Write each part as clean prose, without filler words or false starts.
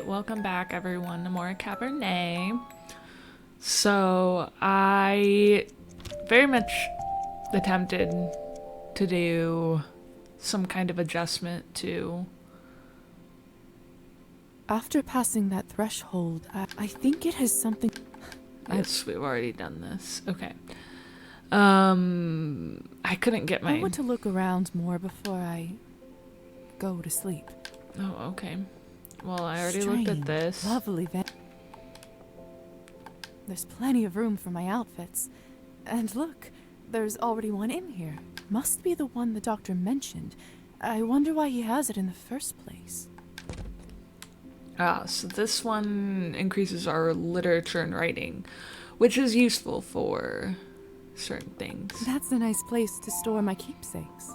welcome back everyone to more Cabernet. So I very much attempted to do some kind of adjustment to... After passing that threshold, I think it has something... Yes, we've already done this. Okay. I couldn't get my... I want to look around more before I go to sleep. Oh, okay. Well, I already looked at this. Lovely There's plenty of room for my outfits. And look, there's already one in here. Must be the one the doctor mentioned. I wonder why he has it in the first place. So this one increases our literature and writing, which is useful for certain things. That's a nice place to store my keepsakes.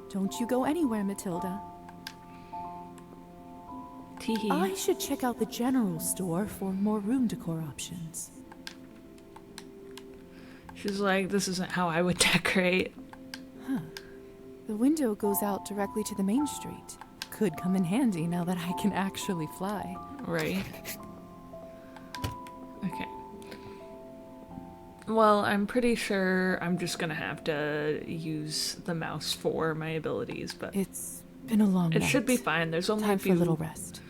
Don't you go anywhere, Matilda. Teehee. I should check out the general store for more room decor options. She's like, this isn't how I would decorate. Huh. The window goes out directly to the main street. Could come in handy now that I can actually fly. Right. Okay. Well, I'm pretty sure I'm just gonna have to use the mouse for my abilities, but It's been a long night. it should be fine. There's only Time for a little rest.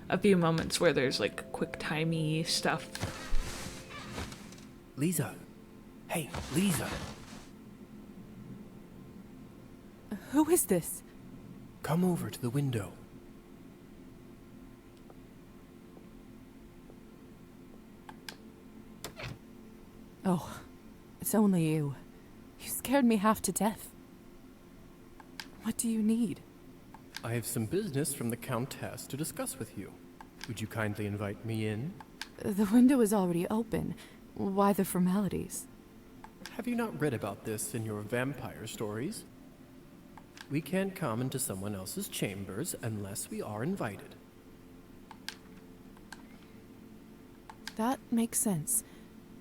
a few moments where there's like quick timey stuff. Lisa. Hey, Lisa. Who is this? Come over to the window. Oh, it's only you. You scared me half to death. What do you need? I have some business from the Countess to discuss with you. Would you kindly invite me in? The window is already open. Why the formalities? Have you not read about this in your vampire stories? We can't come into someone else's chambers unless we are invited. That makes sense.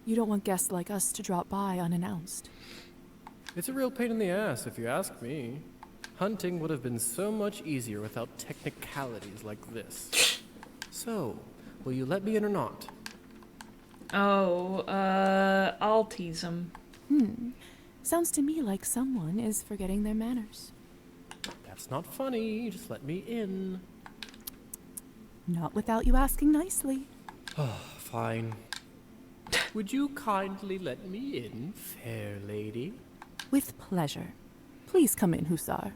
You don't want guests like us to drop by unannounced. It's a real pain in the ass, if you ask me. Hunting would have been so much easier without technicalities like this. So, will you let me in or not? Oh, I'll tease him. Sounds to me like someone is forgetting their manners. That's not funny, just let me in. Not without you asking nicely. Fine. Would you kindly let me in, fair lady? With pleasure. Please come in, Hussar.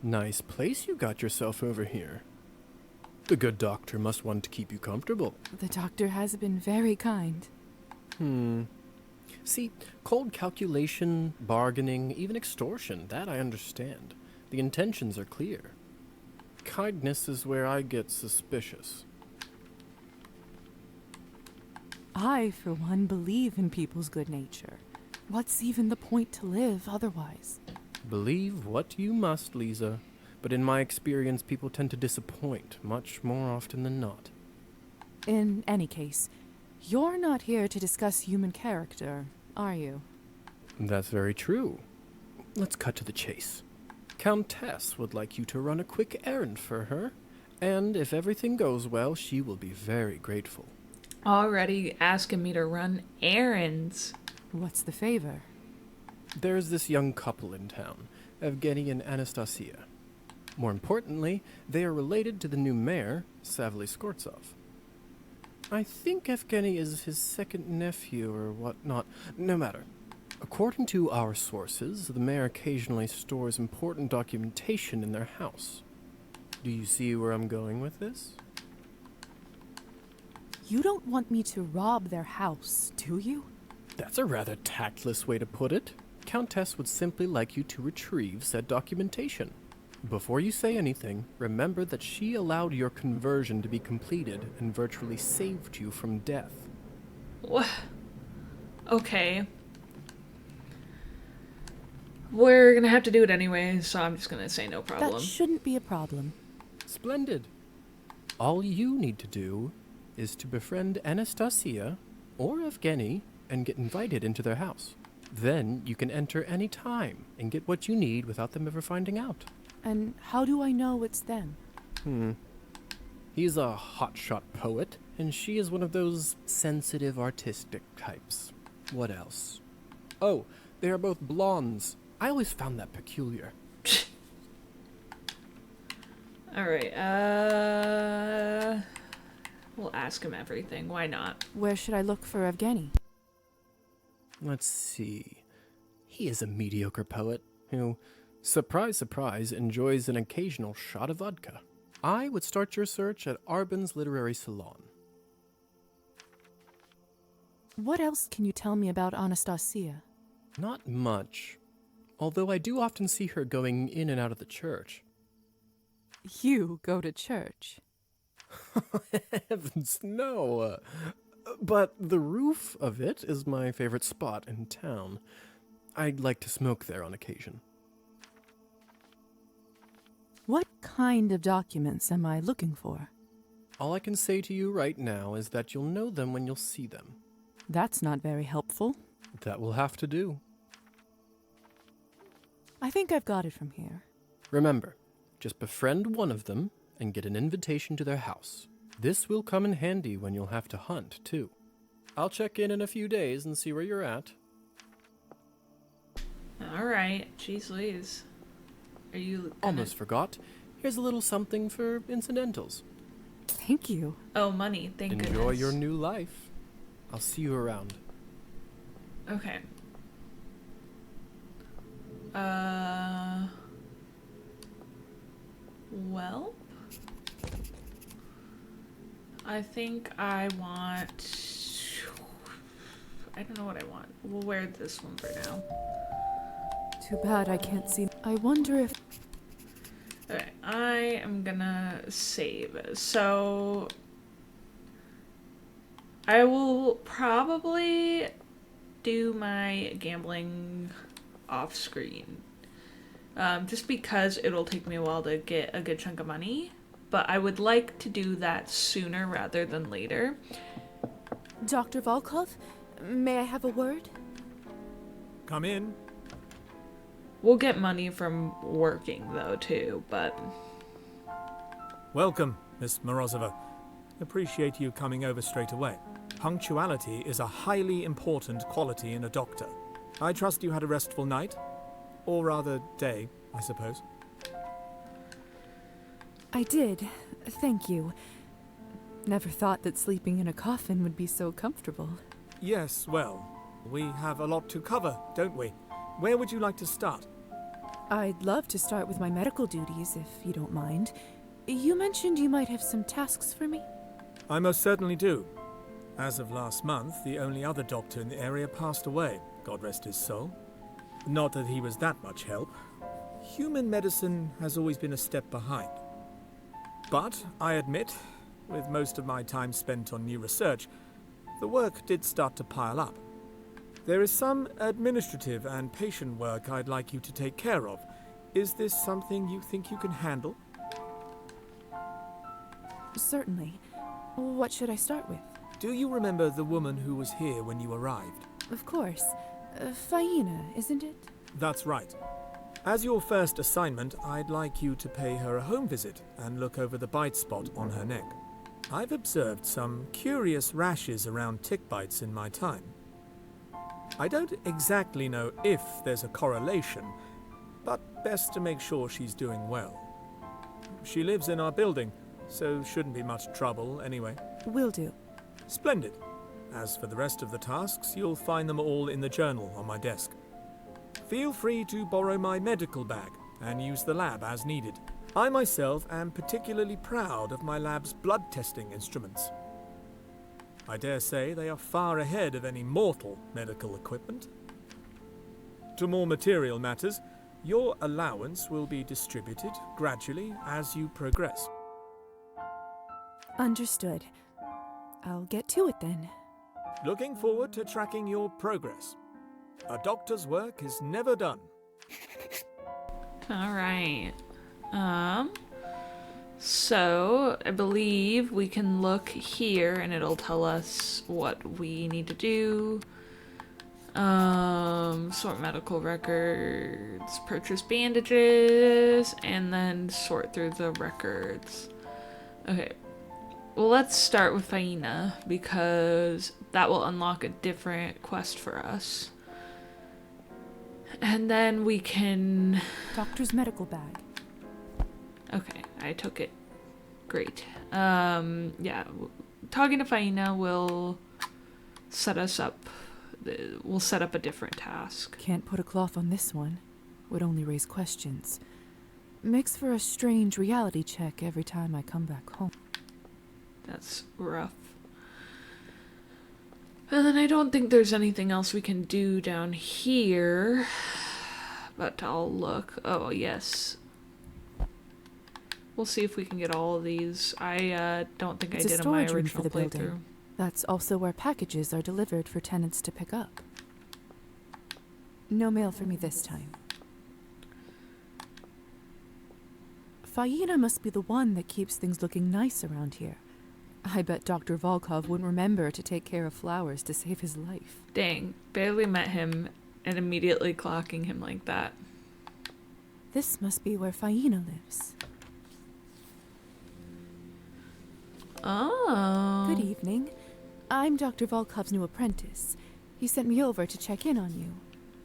Nice place you got yourself over here. The good doctor must want to keep you comfortable. The doctor has been very kind. See, cold calculation, bargaining, even extortion, that I understand. The intentions are clear. Kindness is where I get suspicious. I, for one, believe in people's good nature. What's even the point to live otherwise? Believe what you must, Lisa. But in my experience, people tend to disappoint much more often than not. In any case, you're not here to discuss human character, are you? That's very true. Let's cut to the chase. Countess would like you to run a quick errand for her, and if everything goes well, she will be very grateful. Already asking me to run errands. What's the favor? There's this young couple in town, Evgeny and Anastasia. More importantly, they are related to the new mayor, Savely Skortsov. I think Evgeny is his second nephew or whatnot. No matter. According to our sources, the mayor occasionally stores important documentation in their house. Do you see where I'm going with this? You don't want me to rob their house, do you? That's a rather tactless way to put it. Countess would simply like you to retrieve said documentation. Before you say anything, remember that she allowed your conversion to be completed and virtually saved you from death. What? Okay. We're gonna have to do it anyway, so I'm just gonna say no problem. That shouldn't be a problem. Splendid. All you need to do is to befriend Anastasia or Evgeny and get invited into their house. Then you can enter any time and get what you need without them ever finding out. And how do I know it's them? He's a hotshot poet, and she is one of those sensitive, artistic types. What else? Oh, they are both blondes. I always found that peculiar. Alright, we'll ask him everything. Why not? Where should I look for Evgeny? Let's see. He is a mediocre poet who, surprise, surprise, enjoys an occasional shot of vodka. I would start your search at Arbin's Literary Salon. What else can you tell me about Anastasia? Not much, although I do often see her going in and out of the church. You go to church. Heavens, no. But the roof of it is my favorite spot in town. I'd like to smoke there on occasion. What kind of documents am I looking for? All I can say to you right now is that you'll know them when you'll see them. That's not very helpful. That will have to do. I think I've got it from here. Remember, just befriend one of them and get an invitation to their house. This will come in handy when you'll have to hunt, too. I'll check in a few days and see where you're at. Alright, jeez Louise. Are you gonna... Almost forgot. Here's a little something for incidentals. Thank you. Oh, money, thank goodness. Enjoy your new life. I'll see you around. Okay. Well, I think I want... I don't know what I want. We'll wear this one for now. Too bad I can't see. I wonder if... Okay, I am gonna save. So I will probably do my gambling off screen. Just because it'll take me a while to get a good chunk of money. But I would like to do that sooner rather than later. Dr. Volkov, may I have a word? Come in. We'll get money from working though too, but... Welcome, Miss Morozova. Appreciate you coming over straight away. Punctuality is a highly important quality in a doctor. I trust you had a restful night? Or rather, day, I suppose. I did. Thank you. Never thought that sleeping in a coffin would be so comfortable. Yes, well, we have a lot to cover, don't we? Where would you like to start? I'd love to start with my medical duties, if you don't mind. You mentioned you might have some tasks for me? I most certainly do. As of last month, the only other doctor in the area passed away, God rest his soul. Not that he was that much help. Human medicine has always been a step behind. But, I admit, with most of my time spent on new research, the work did start to pile up. There is some administrative and patient work I'd like you to take care of. Is this something you think you can handle? Certainly. What should I start with? Do you remember the woman who was here when you arrived? Of course. Faina, isn't it? That's right. As your first assignment, I'd like you to pay her a home visit and look over the bite spot on her neck. I've observed some curious rashes around tick bites in my time. I don't exactly know if there's a correlation, but best to make sure she's doing well. She lives in our building, so shouldn't be much trouble anyway. Will do. Splendid. As for the rest of the tasks, you'll find them all in the journal on my desk. Feel free to borrow my medical bag and use the lab as needed. I myself am particularly proud of my lab's blood testing instruments. I dare say they are far ahead of any mortal medical equipment. To more material matters, your allowance will be distributed gradually as you progress. Understood. I'll get to it then. Looking forward to tracking your progress. A doctor's work is never done. All right. So I believe we can look here and it'll tell us what we need to do. Sort medical records, purchase bandages, and then sort through the records. Okay. Well, let's start with Faina, because that will unlock a different quest for us. And then we can... Doctor's medical bag. Okay, I took it. Great. Yeah, talking to Faina will set us up. We'll set up a different task. Can't put a cloth on this one. Would only raise questions. Makes for a strange reality check every time I come back home. That's rough. And then I don't think there's anything else we can do down here. But I'll look. Oh, yes. We'll see if we can get all of these. I don't think It's I a did in my storage room for original the building. playthrough. That's also where packages are delivered for tenants to pick up. No mail for me this time. Faina must be the one that keeps things looking nice around here. I bet Dr. Volkov wouldn't remember to take care of flowers to save his life. Dang, barely met him and immediately clocking him like that. This must be where Faina lives. Oh. Good evening. I'm Dr. Volkov's new apprentice. He sent me over to check in on you.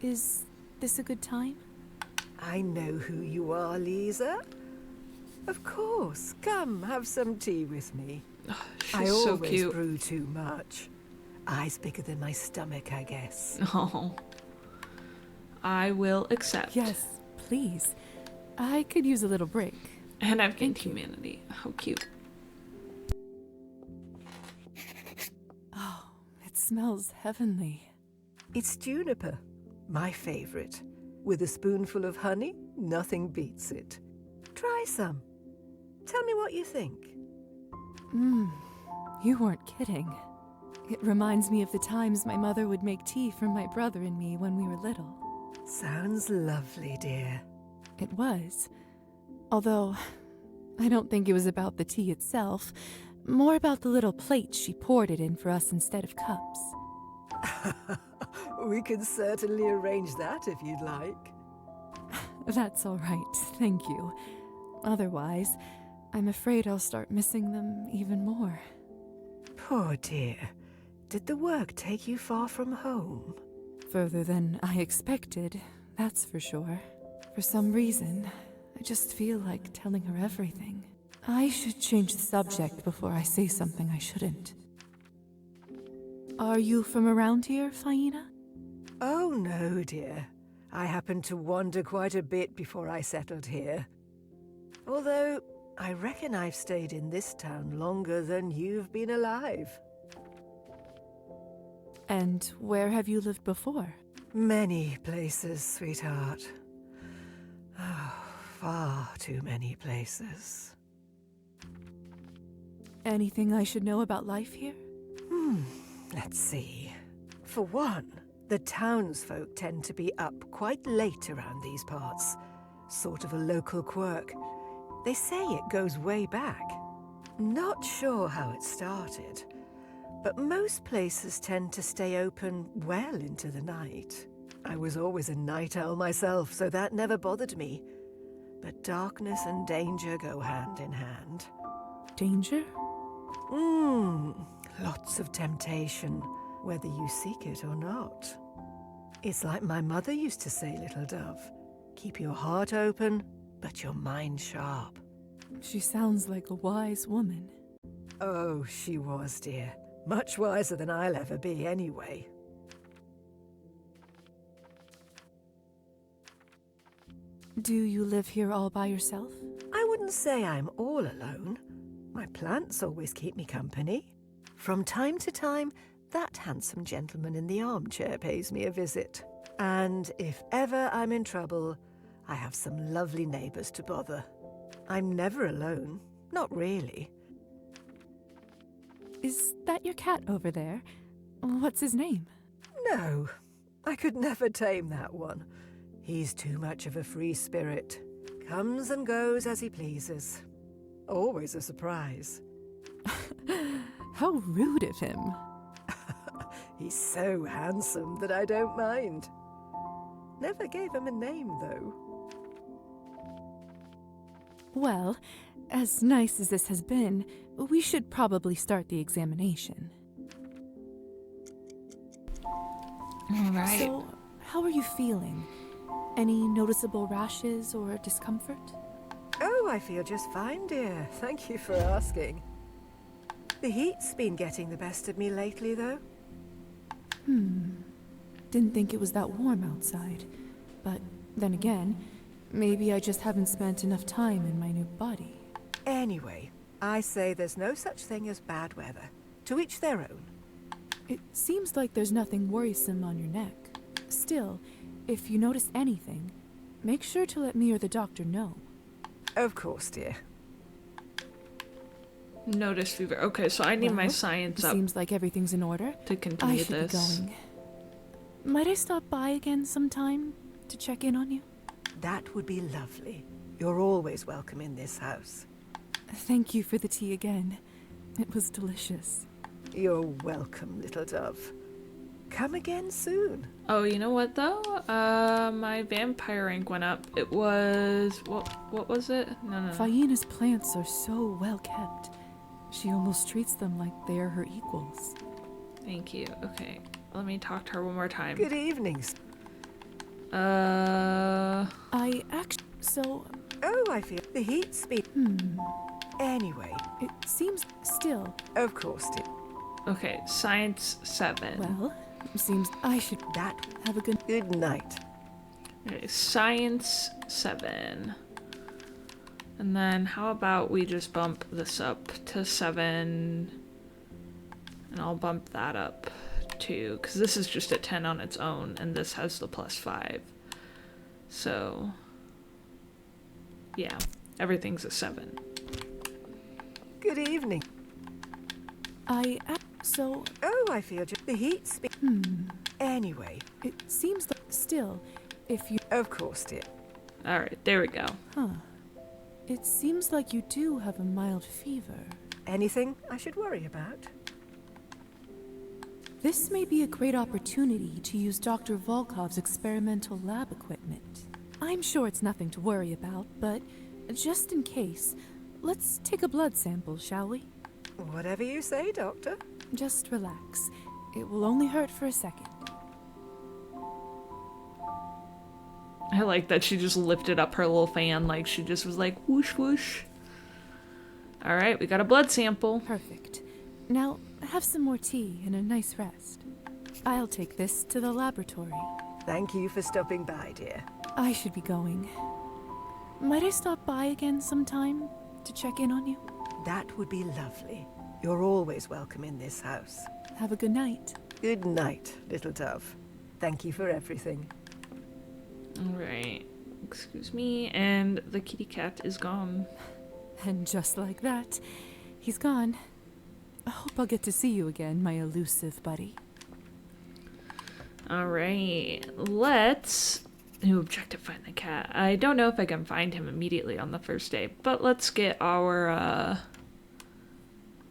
Is this a good time? I know who you are, Lisa. Of course. Come, have some tea with me. She's I so always cute. brew too much. Eyes bigger than my stomach, I guess. Oh. I will accept. Yes, please. I could use a little break. And I've gained Thank you. humanity. How cute. Oh, it smells heavenly. It's juniper, my favorite. With a spoonful of honey, nothing beats it. Try some. Tell me what you think. You weren't kidding. It reminds me of the times my mother would make tea for my brother and me when we were little. Sounds lovely, dear. It was. Although, I don't think it was about the tea itself, more about the little plates she poured it in for us instead of cups. We can certainly arrange that if you'd like. That's all right, thank you. Otherwise, I'm afraid I'll start missing them even more. Poor dear. Did the work take you far from home? Further than I expected, that's for sure. For some reason, I just feel like telling her everything. I should change the subject before I say something I shouldn't. Are you from around here, Faina? Oh, no, dear. I happened to wander quite a bit before I settled here. Although, I reckon I've stayed in this town longer than you've been alive. And where have you lived before? Many places, sweetheart. Oh, far too many places. Anything I should know about life here? Let's see. For one, the townsfolk tend to be up quite late around these parts. Sort of a local quirk. They say it goes way back. Not sure how it started, but most places tend to stay open well into the night. I was always a night owl myself, so that never bothered me. But darkness and danger go hand in hand. Danger? Lots of temptation, whether you seek it or not. It's like my mother used to say, little dove. Keep your heart open, but your mind sharp. She sounds like a wise woman. Oh, she was, dear. Much wiser than I'll ever be, anyway. Do you live here all by yourself? I wouldn't say I'm all alone. My plants always keep me company. From time to time, that handsome gentleman in the armchair pays me a visit. And if ever I'm in trouble, I have some lovely neighbours to bother. I'm never alone. Not really. Is that your cat over there? What's his name? No, I could never tame that one. He's too much of a free spirit. Comes and goes as he pleases. Always a surprise. How rude of him. He's so handsome that I don't mind. Never gave him a name, though. Well, as nice as this has been, we should probably start the examination. All right. So, how are you feeling? Any noticeable rashes or discomfort? Oh, I feel just fine, dear. Thank you for asking. The heat's been getting the best of me lately, though. Didn't think it was that warm outside. But then again, maybe I just haven't spent enough time in my new body. Anyway, I say there's no such thing as bad weather. To each their own. It seems like there's nothing worrisome on your neck. Still, if you notice anything, make sure to let me or the doctor know. Of course, dear. Notice fever. Okay, so I need my Well, science up Seems like everything's in order. to I continue should this. be going. Might I stop by again sometime to check in on you? That would be lovely. You're always welcome in this house. Thank you for the tea again. It was delicious. You're welcome, little dove. Come again soon. Oh, you know what though? My vampire rank went up. It was what was it? No. Faina's plants are so well kept. She almost treats them like they are her equals. Thank you. Okay, let me talk to her one more time. Good evening. So, Oh, I feel the heat's been... Anyway, it seems still. of course, dear. Okay, science 7. Well, seems I should That... have a good. Good night. Okay, science 7. And then how about we just bump this up to 7, and I'll bump that up too, because this is just a 10 on its own, and this has the +5. So, yeah, everything's a 7. Good evening. So, Oh, I feel the heat's been... Anyway, it seems like still, if you. of course, dear. Alright, there we go. Huh. It seems like you do have a mild fever. Anything I should worry about? This may be a great opportunity to use Dr. Volkov's experimental lab equipment. I'm sure it's nothing to worry about, but just in case, let's take a blood sample, shall we? Whatever you say, Doctor. Just relax. It will only hurt for a second. I like that she just lifted up her little fan, like she just was like whoosh whoosh. Alright, we got a blood sample. Perfect. Now, have some more tea and a nice rest. I'll take this to the laboratory. Thank you for stopping by, dear. I should be going. Might I stop by again sometime to check in on you? That would be lovely. You're always welcome in this house. Have a good night. Good night, little dove. Thank you for everything. Alright, excuse me, and the kitty cat is gone. And just like that, he's gone. I hope I'll get to see you again, my elusive buddy. Alright, let's... New objective, find the cat. I don't know if I can find him immediately on the first day, but let's get our,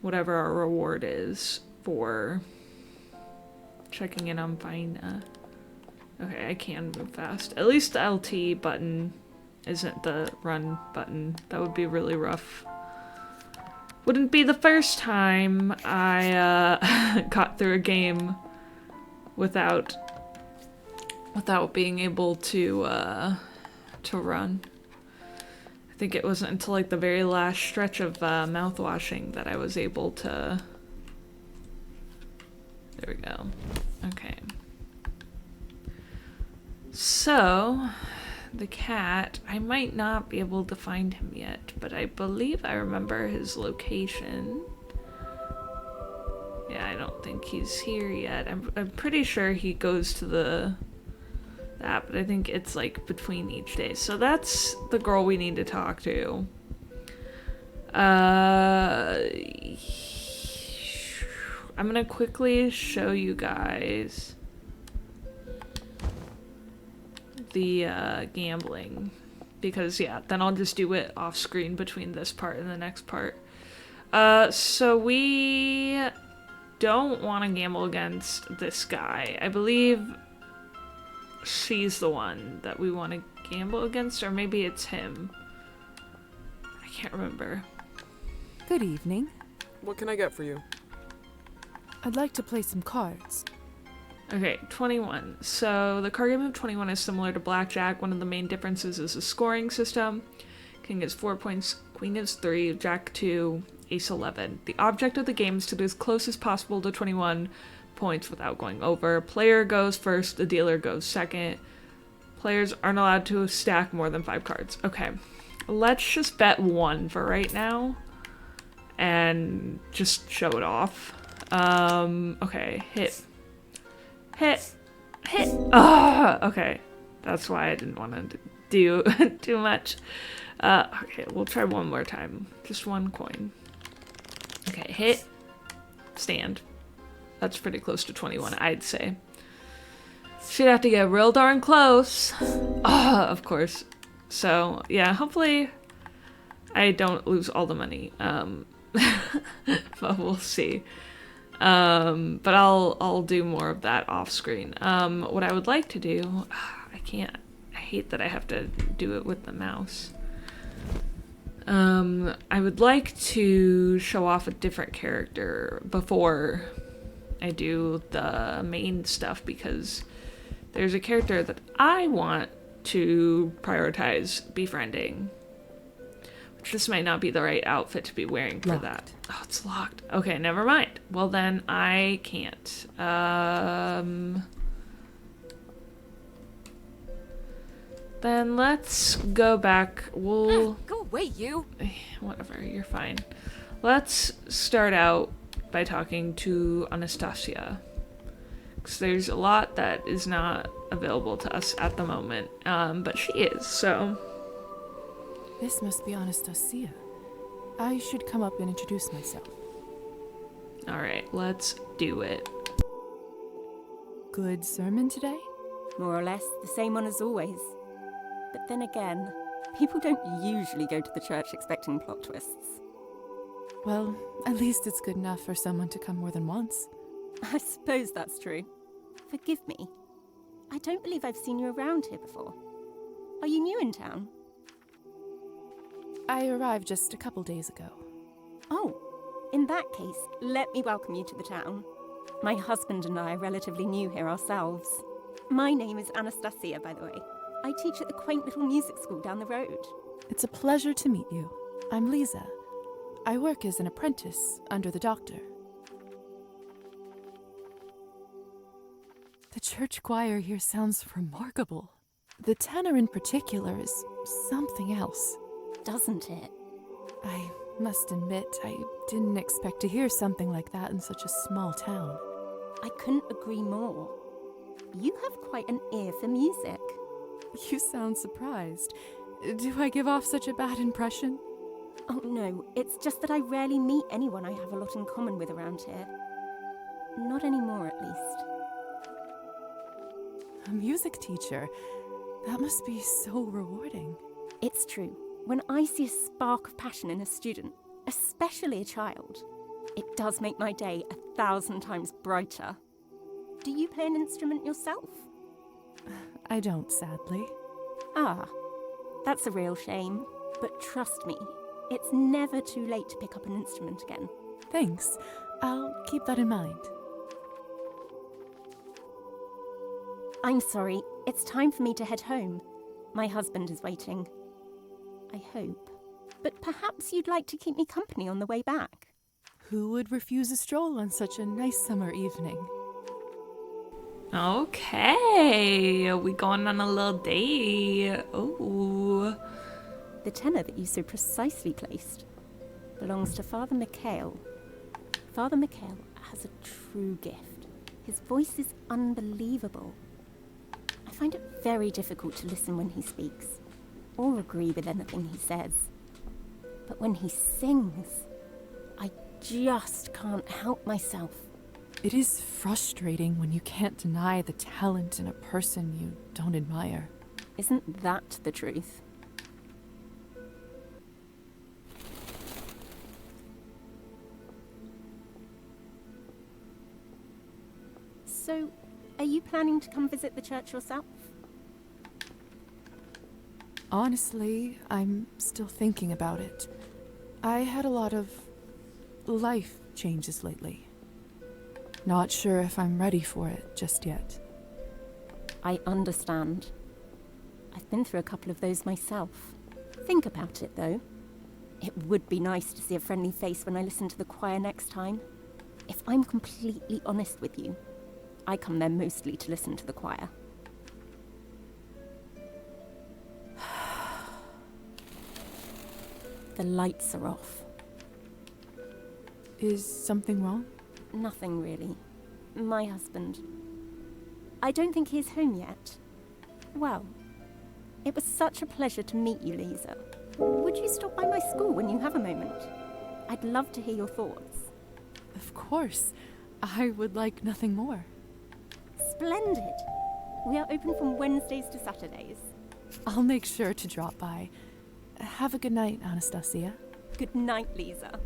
whatever our reward is for checking in on Faina. Okay, I can move fast. At least the LT button isn't the run button. That would be really rough. Wouldn't be the first time I got through a game without being able to run. I think it wasn't until like the very last stretch of mouthwashing that I was able to. There we go. Okay. So, the cat, I might not be able to find him yet, but I believe I remember his location. Yeah, I don't think he's here yet. I'm pretty sure he goes to that, but I think it's like between each day. So that's the girl we need to talk to. I'm gonna quickly show you guys the gambling, because yeah, then I'll just do it off screen between this part and the next part. So we don't want to gamble against this guy. I believe she's the one that we want to gamble against, or maybe it's him. I can't remember. Good evening. What can I get for you? I'd like to play some cards. Okay, 21. So the card game of 21 is similar to blackjack. One of the main differences is the scoring system. King is 4 points, queen is 3, jack 2, ace 11. The object of the game is to be as close as possible to 21 points without going over. Player goes first, the dealer goes second. Players aren't allowed to stack more than 5 cards. Okay, let's just bet 1 for right now and just show it off. Okay, hit. Okay, that's why I didn't want to do too much. Okay, we'll try one more time. Just 1 coin. Okay, hit, stand. That's pretty close to 21, I'd say. Should have to get real darn close. Of course. So, yeah, hopefully I don't lose all the money. But we'll see. But I'll do more of that off screen. What I would like to do, I hate that I have to do it with the mouse. I would like to show off a different character before I do the main stuff, because there's a character that I want to prioritize befriending. Which this might not be the right outfit to be wearing for that. Oh, it's locked. Okay, never mind. Well, then I can't. Then let's go back. We'll... Go away, you! Whatever, you're fine. Let's start out by talking to Anastasia. Because there's a lot that is not available to us at the moment. But she is, so... This must be Anastasia. I should come up and introduce myself. Alright, let's do it. Good sermon today? More or less the same one as always. But then again, people don't usually go to the church expecting plot twists. Well, at least it's good enough for someone to come more than once. I suppose that's true. Forgive me. I don't believe I've seen you around here before. Are you new in town? I arrived just a couple days ago. Oh, in that case, let me welcome you to the town. My husband and I are relatively new here ourselves. My name is Anastasia, by the way. I teach at the quaint little music school down the road. It's a pleasure to meet you. I'm Lisa. I work as an apprentice under the doctor. The church choir here sounds remarkable. The tenor in particular is something else. Doesn't it? I must admit, I didn't expect to hear something like that in such a small town. I couldn't agree more. You have quite an ear for music. You sound surprised. Do I give off such a bad impression? Oh no, it's just that I rarely meet anyone I have a lot in common with around here. Not anymore, at least. A music teacher? That must be so rewarding. It's true. When I see a spark of passion in a student, especially a child, it does make my day 1,000 times brighter. Do you play an instrument yourself? I don't, sadly. Ah, that's a real shame. But trust me, it's never too late to pick up an instrument again. Thanks. I'll keep that in mind. I'm sorry, it's time for me to head home. My husband is waiting. I hope. But perhaps you'd like to keep me company on the way back. Who would refuse a stroll on such a nice summer evening? Okay, we going on a little date. Oh. The tenor that you so precisely placed belongs to Father Mikhail. Father Mikhail has a true gift. His voice is unbelievable. I find it very difficult to listen when he speaks, or agree with anything he says. But when he sings, I just can't help myself. It is frustrating when you can't deny the talent in a person you don't admire. Isn't that the truth? So, are you planning to come visit the church yourself? Honestly, I'm still thinking about it. I had a lot of life changes lately. Not sure if I'm ready for it just yet. I understand. I've been through a couple of those myself. Think about it, though. It would be nice to see a friendly face when I listen to the choir next time. If I'm completely honest with you, I come there mostly to listen to the choir. The lights are off. Is something wrong? Nothing really. My husband. I don't think he's home yet. Well, it was such a pleasure to meet you, Lisa. Would you stop by my school when you have a moment? I'd love to hear your thoughts. Of course. I would like nothing more. Splendid! We are open from Wednesdays to Saturdays. I'll make sure to drop by. Have a good night, Anastasia. Good night, Lisa.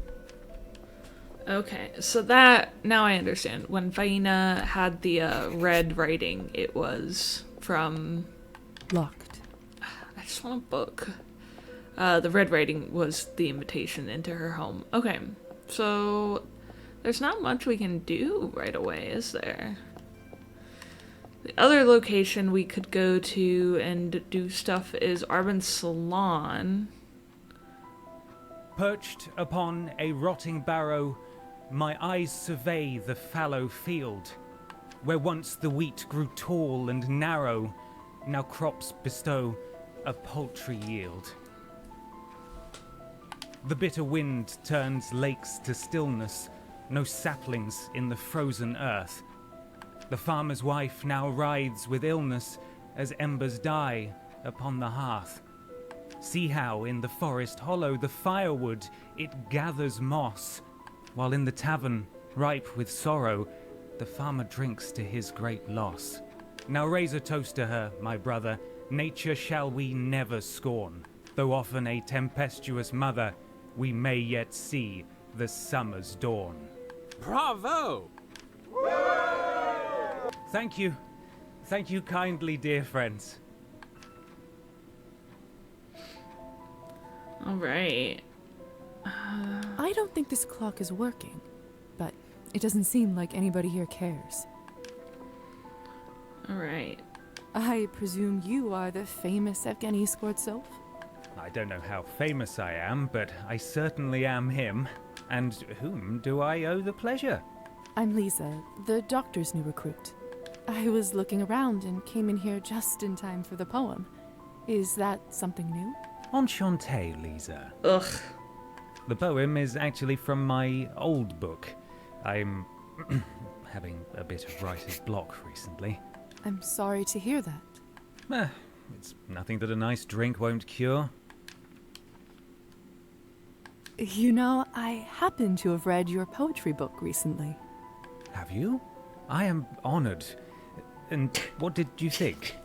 Okay, so that, now I understand. When Faina had the red writing, it was from... Locked. I just want a book. The red writing was the invitation into her home. Okay, so there's not much we can do right away, is there? The other location we could go to and do stuff is Arbon's Salon. Perched upon a rotting barrow, my eyes survey the fallow field, where once the wheat grew tall and narrow, now crops bestow a paltry yield. The bitter wind turns lakes to stillness, no saplings in the frozen earth. The farmer's wife now writhes with illness as embers die upon the hearth. See how in the forest hollow the firewood it gathers moss, while in the tavern, ripe with sorrow, the farmer drinks to his great loss. Now raise a toast to her, my brother, nature shall we never scorn, though often a tempestuous mother, we may yet see the summer's dawn. Bravo! Thank you. Thank you kindly, dear friends. All right. I don't think this clock is working, but it doesn't seem like anybody here cares. All right. I presume you are the famous Evgeny Skvortsov? I don't know how famous I am, but I certainly am him. And whom do I owe the pleasure? I'm Lisa, the doctor's new recruit. I was looking around and came in here just in time for the poem. Is that something new? Enchanté, Lisa. Ugh. The poem is actually from my old book. I'm having a bit of writer's block recently. I'm sorry to hear that. It's nothing that a nice drink won't cure. You know, I happen to have read your poetry book recently. Have you? I am honored. And what did you think?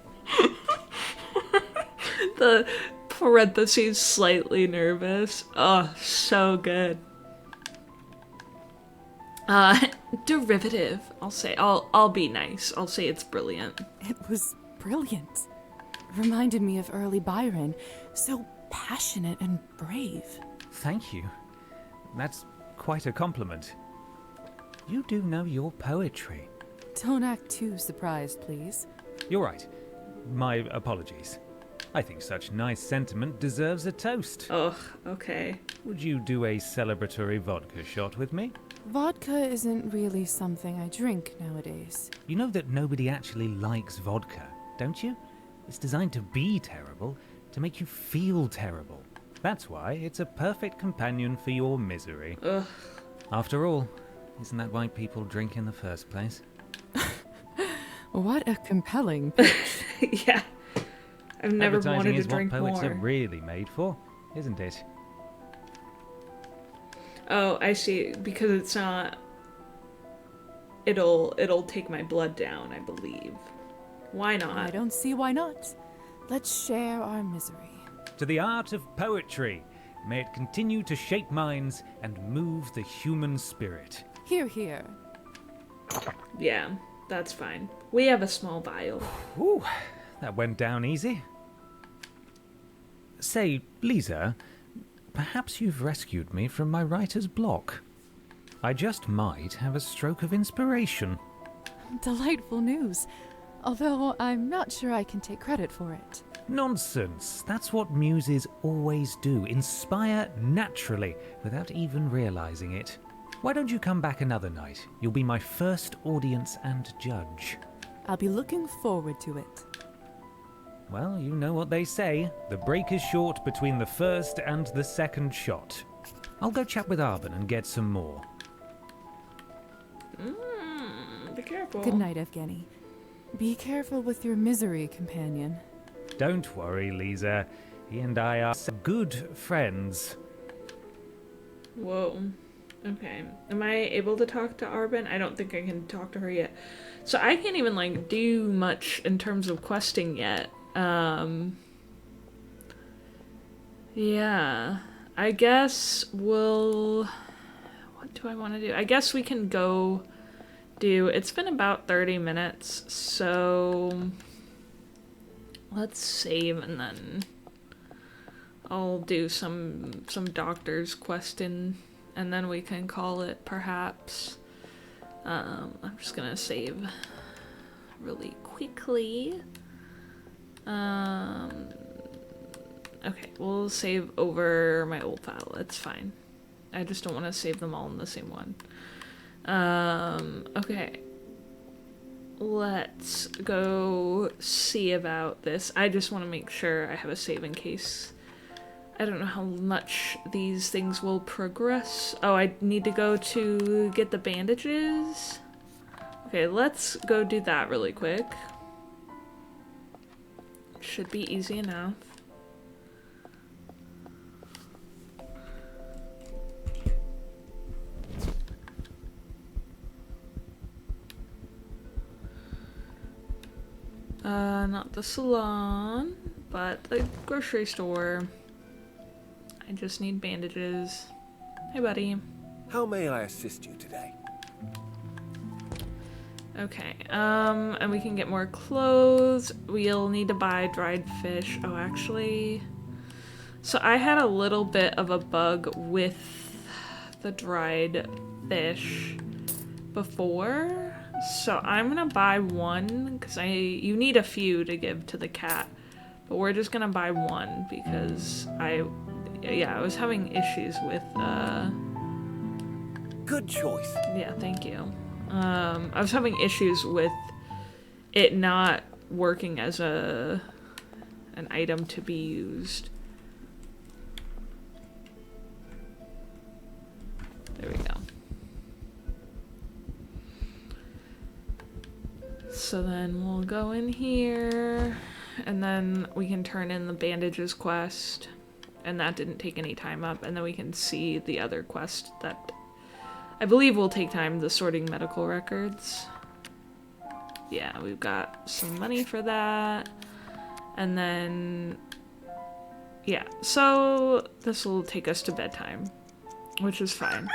The parentheses slightly nervous. Oh, so good. Derivative. I'll be nice. I'll say it's brilliant. It was brilliant. Reminded me of early Byron. So passionate and brave. Thank you. That's quite a compliment. You do know your poetry. Don't act too surprised, please. You're right. My apologies. I think such nice sentiment deserves a toast. Ugh, okay. Would you do a celebratory vodka shot with me? Vodka isn't really something I drink nowadays. You know that nobody actually likes vodka, don't you? It's designed to be terrible, to make you feel terrible. That's why it's a perfect companion for your misery. Ugh. After all, isn't that why people drink in the first place? What a compelling pitch. Yeah. I've never Advertising wanted to is drink what poets more. are really made for, isn't it? Oh, I see. Because it's not. It'll take my blood down, I believe. Why not? I don't see why not. Let's share our misery. To the art of poetry, may it continue to shape minds and move the human spirit. Here, here. Yeah. That's fine. We have a small vial. Whew, that went down easy. Say, Lisa, perhaps you've rescued me from my writer's block. I just might have a stroke of inspiration. Delightful news. Although I'm not sure I can take credit for it. Nonsense. That's what muses always do. Inspire naturally, without even realizing it. Why don't you come back another night? You'll be my first audience and judge. I'll be looking forward to it. Well, you know what they say. The break is short between the first and the second shot. I'll go chat with Arben and get some more. Be careful. Good night, Evgeny. Be careful with your misery, companion. Don't worry, Lisa. He and I are good friends. Whoa. Okay. Am I able to talk to Arben? I don't think I can talk to her yet. So I can't even, like, do much in terms of questing yet. Yeah. I guess we'll... What do I want to do? I guess we can go do... It's been about 30 minutes, so... Let's save and then I'll do some doctor's questing and then we can call it perhaps. I'm just gonna save really quickly. Okay, we'll save over my old file. It's fine. I just don't want to save them all in the same one. Okay. Let's go see about this. I just want to make sure I have a save in case. I don't know how much these things will progress. Oh, I need to go to get the bandages. Okay, let's go do that really quick. Should be easy enough. Not the salon, but the grocery store. I just need bandages. Hey, buddy. How may I assist you today? Okay, and we can get more clothes. We'll need to buy dried fish. Oh, actually... So I had a little bit of a bug with the dried fish before. So I'm gonna buy one, because you need a few to give to the cat. But we're just gonna buy one, because I was having issues with, Good choice. Yeah, thank you. I was having issues with it not working as an item to be used. There we go. So then we'll go in here, and then we can turn in the bandages quest, and that didn't take any time up, and then we can see the other quest that I believe will take time, the sorting medical records. Yeah, we've got some money for that, and then, yeah, so this will take us to bedtime, which is fine.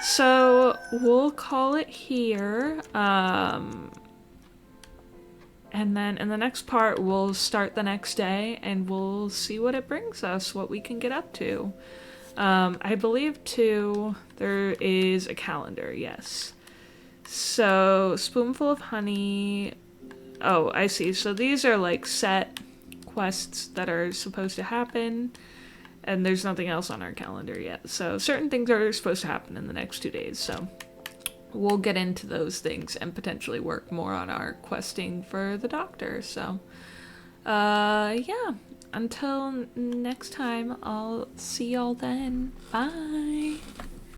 So we'll call it here, and then in the next part, we'll start the next day and we'll see what it brings us, what we can get up to. I believe too, there is a calendar, yes. So, spoonful of honey. Oh, I see. So these are like set quests that are supposed to happen, and there's nothing else on our calendar yet. So certain things are supposed to happen in the next 2 days, so we'll get into those things and potentially work more on our questing for the doctor. So, yeah. Until next time, I'll see y'all then. Bye!